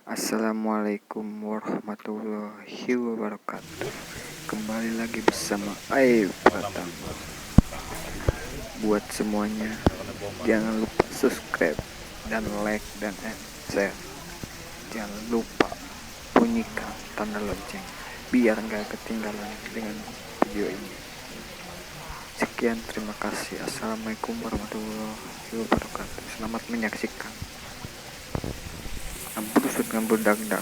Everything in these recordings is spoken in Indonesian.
Assalamualaikum warahmatullahi wabarakatuh. Kembali lagi bersama Aib Pratama. Buat semuanya, jangan lupa subscribe dan like dan share. Jangan lupa bunyikan tanda lonceng biar nggak ketinggalan dengan video ini. Sekian, terima kasih. Assalamualaikum warahmatullahi wabarakatuh. Selamat menyaksikan. Ambusut ngambur dagdag,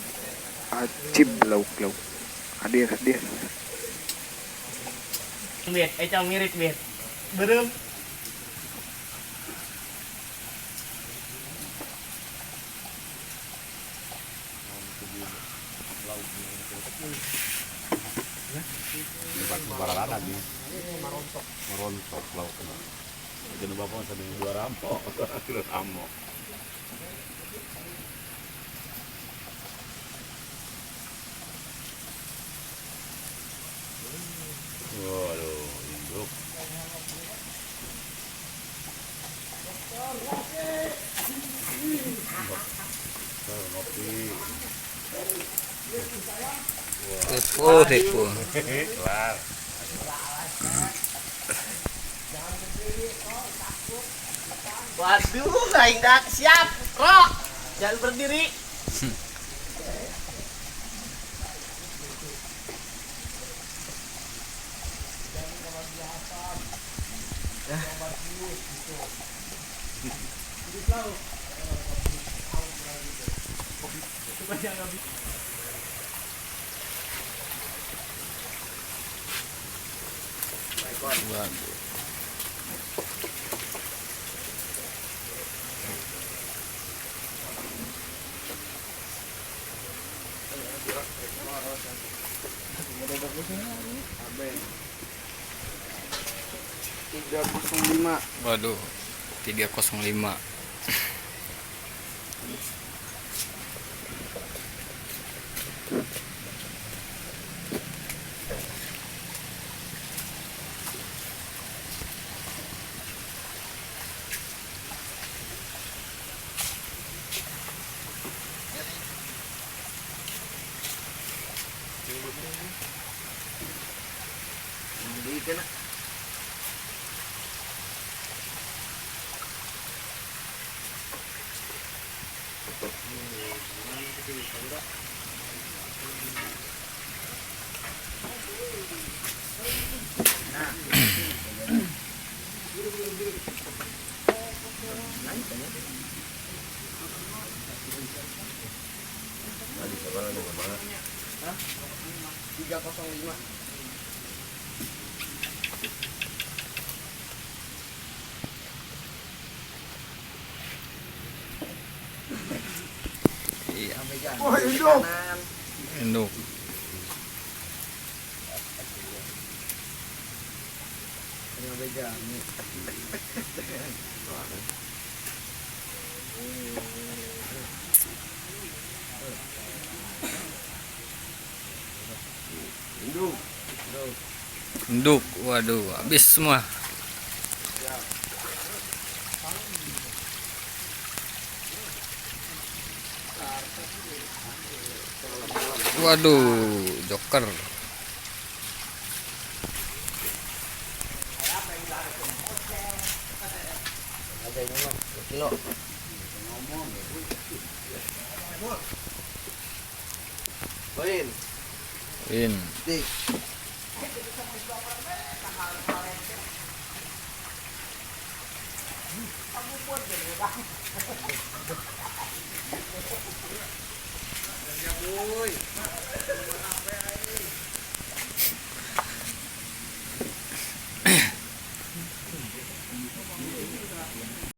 acib lauk-lauk. Hadir. Bet, cang mirip bet. Berem. Barang lagi merontok lauk jadi bapak sambil dua rampok amok. Waduh, induk ngopi Tipu. kelar. Waduh, naik siap. Rok. Jangan berdiri. Waduh, 305. Tadi sekarang ada kemana? 305. Iya, Oh, induk. induk. Induk, waduh, habis semua. Waduh, joker. Win.